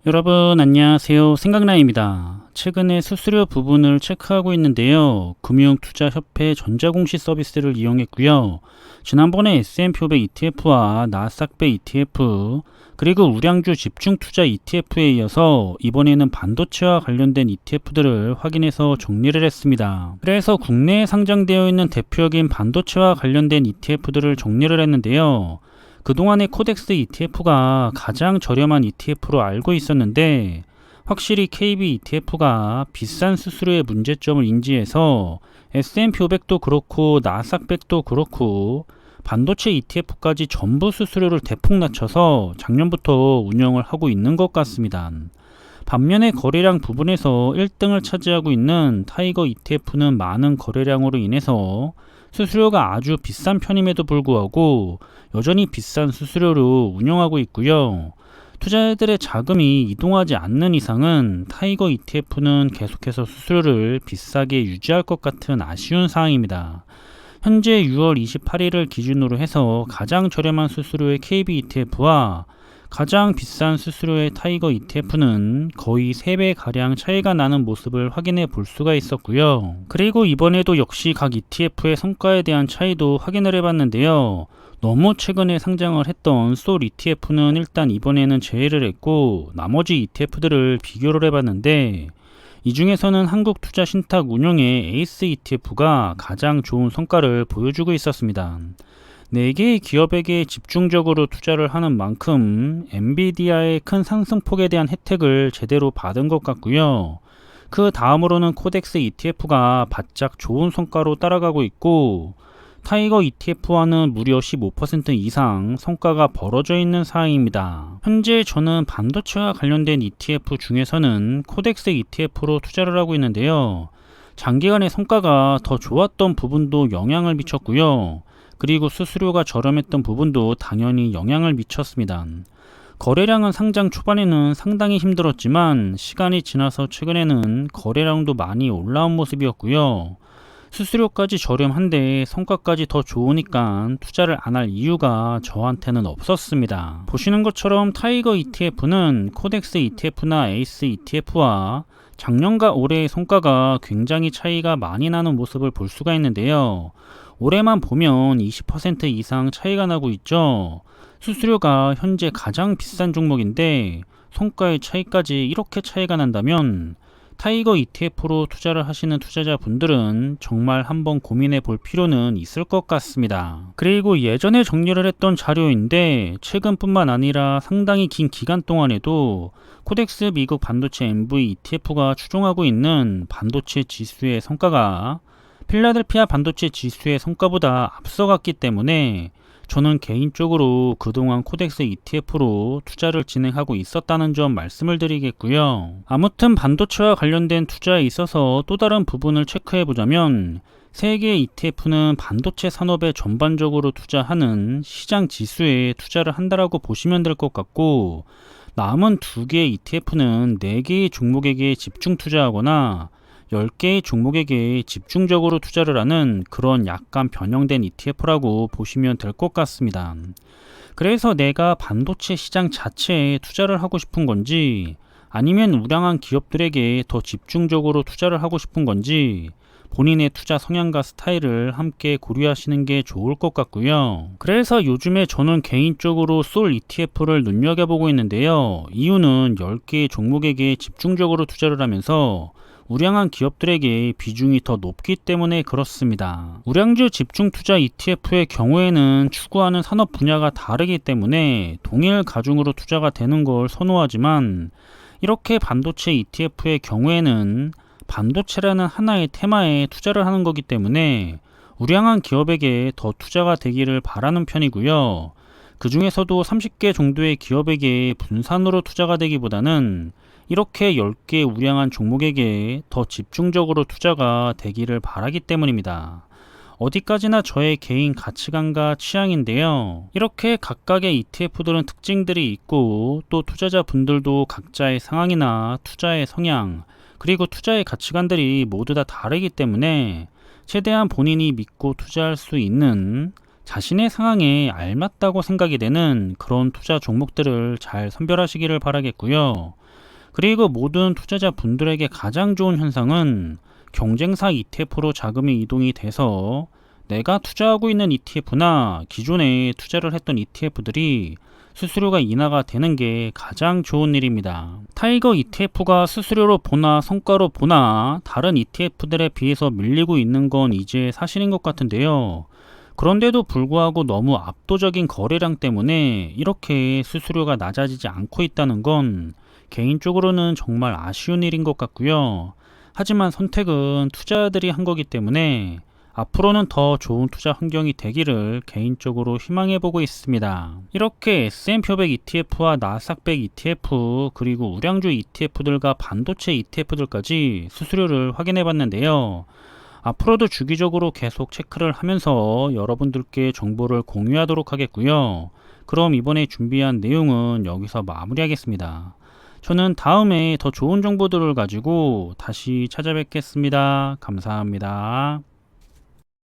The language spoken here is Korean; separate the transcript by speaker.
Speaker 1: 여러분 안녕하세요. 생각나입니다. 최근에 수수료 부분을 체크하고 있는데요. 금융투자협회 전자공시 서비스를 이용했고요. 지난번에 S&P 500 ETF와 나스닥100 ETF 그리고 우량주 집중투자 ETF에 이어서 이번에는 반도체와 관련된 ETF들을 확인해서 정리를 했습니다. 그래서 국내에 상장되어 있는 대표적인 반도체와 관련된 ETF들을 정리를 했는데요. 그동안의 코덱스 ETF가 가장 저렴한 ETF로 알고 있었는데 확실히 KB ETF가 비싼 수수료의 문제점을 인지해서 S&P 500도 그렇고 나스닥100도 그렇고 반도체 ETF까지 전부 수수료를 대폭 낮춰서 작년부터 운영을 하고 있는 것 같습니다. 반면에 거래량 부분에서 1등을 차지하고 있는 타이거 ETF는 많은 거래량으로 인해서 수수료가 아주 비싼 편임에도 불구하고 여전히 비싼 수수료로 운영하고 있고요. 투자자들의 자금이 이동하지 않는 이상은 타이거 ETF는 계속해서 수수료를 비싸게 유지할 것 같은 아쉬운 사항입니다. 현재 6월 28일을 기준으로 해서 가장 저렴한 수수료의 KB ETF와 가장 비싼 수수료의 타이거 ETF는 거의 3배가량 차이가 나는 모습을 확인해 볼 수가 있었고요. 그리고 이번에도 역시 각 ETF의 성과에 대한 차이도 확인을 해봤는데요. 너무 최근에 상장을 했던 솔 ETF는 일단 이번에는 제외를 했고 나머지 ETF들을 비교를 해봤는데 이 중에서는 한국투자신탁운용의 에이스 ETF가 가장 좋은 성과를 보여주고 있었습니다. 4개의 기업에게 집중적으로 투자를 하는 만큼 엔비디아의 큰 상승폭에 대한 혜택을 제대로 받은 것 같고요. 그 다음으로는 코덱스 ETF가 바짝 좋은 성과로 따라가고 있고 타이거 ETF와는 무려 15% 이상 성과가 벌어져 있는 상황입니다. 현재 저는 반도체와 관련된 ETF 중에서는 코덱스 ETF로 투자를 하고 있는데요. 장기간의 성과가 더 좋았던 부분도 영향을 미쳤고요. 그리고 수수료가 저렴했던 부분도 당연히 영향을 미쳤습니다. 거래량은 상장 초반에는 상당히 힘들었지만 시간이 지나서 최근에는 거래량도 많이 올라온 모습이었고요. 수수료까지 저렴한데 성과까지 더 좋으니까 투자를 안 할 이유가 저한테는 없었습니다. 보시는 것처럼 타이거 ETF는 코덱스 ETF나 에이스 ETF와 작년과 올해의 성과가 굉장히 차이가 많이 나는 모습을 볼 수가 있는데요. 올해만 보면 20% 이상 차이가 나고 있죠. 수수료가 현재 가장 비싼 종목인데 성과의 차이까지 이렇게 차이가 난다면 타이거 ETF로 투자를 하시는 투자자분들은 정말 한번 고민해 볼 필요는 있을 것 같습니다. 그리고 예전에 정리를 했던 자료인데 최근뿐만 아니라 상당히 긴 기간 동안에도 코덱스 미국 반도체 MV ETF가 추종하고 있는 반도체 지수의 성과가 필라델피아 반도체 지수의 성과보다 앞서갔기 때문에 저는 개인적으로 그동안 코덱스 ETF로 투자를 진행하고 있었다는 점 말씀을 드리겠고요. 아무튼 반도체와 관련된 투자에 있어서 또 다른 부분을 체크해 보자면 세계 ETF는 반도체 산업에 전반적으로 투자하는 시장 지수에 투자를 한다라고 보시면 될 것 같고 남은 2개의 ETF는 4개의 종목에게 집중 투자하거나 10개의 종목에게 집중적으로 투자를 하는 그런 약간 변형된 ETF라고 보시면 될 것 같습니다. 그래서 내가 반도체 시장 자체에 투자를 하고 싶은 건지 아니면 우량한 기업들에게 더 집중적으로 투자를 하고 싶은 건지 본인의 투자 성향과 스타일을 함께 고려하시는 게 좋을 것 같고요. 그래서 요즘에 저는 개인적으로 솔 ETF를 눈여겨보고 있는데요. 이유는 10개의 종목에게 집중적으로 투자를 하면서 우량한 기업들에게 비중이 더 높기 때문에 그렇습니다. 우량주 집중투자 ETF의 경우에는 추구하는 산업 분야가 다르기 때문에 동일 가중으로 투자가 되는 걸 선호하지만 이렇게 반도체 ETF의 경우에는 반도체라는 하나의 테마에 투자를 하는 거기 때문에 우량한 기업에게 더 투자가 되기를 바라는 편이고요. 그 중에서도 30개 정도의 기업에게 분산으로 투자가 되기보다는 이렇게 10개 우량한 종목에게 더 집중적으로 투자가 되기를 바라기 때문입니다. 어디까지나 저의 개인 가치관과 취향인데요. 이렇게 각각의 ETF들은 특징들이 있고 또 투자자분들도 각자의 상황이나 투자의 성향 그리고 투자의 가치관들이 모두 다 다르기 때문에 최대한 본인이 믿고 투자할 수 있는 자신의 상황에 알맞다고 생각이 되는 그런 투자 종목들을 잘 선별하시기를 바라겠고요. 그리고 모든 투자자분들에게 가장 좋은 현상은 경쟁사 ETF로 자금이 이동이 돼서 내가 투자하고 있는 ETF나 기존에 투자를 했던 ETF들이 수수료가 인하가 되는 게 가장 좋은 일입니다. 타이거 ETF가 수수료로 보나 성과로 보나 다른 ETF들에 비해서 밀리고 있는 건 이제 사실인 것 같은데요. 그런데도 불구하고 너무 압도적인 거래량 때문에 이렇게 수수료가 낮아지지 않고 있다는 건 개인적으로는 정말 아쉬운 일인 것 같고요. 하지만 선택은 투자자들이 한 거기 때문에 앞으로는 더 좋은 투자 환경이 되기를 개인적으로 희망해 보고 있습니다. 이렇게 S&P 500 ETF와 나스닥 100 ETF 그리고 우량주 ETF들과 반도체 ETF들까지 수수료를 확인해 봤는데요. 앞으로도 주기적으로 계속 체크를 하면서 여러분들께 정보를 공유하도록 하겠고요. 그럼 이번에 준비한 내용은 여기서 마무리하겠습니다. 저는 다음에 더 좋은 정보들을 가지고 다시 찾아뵙겠습니다. 감사합니다.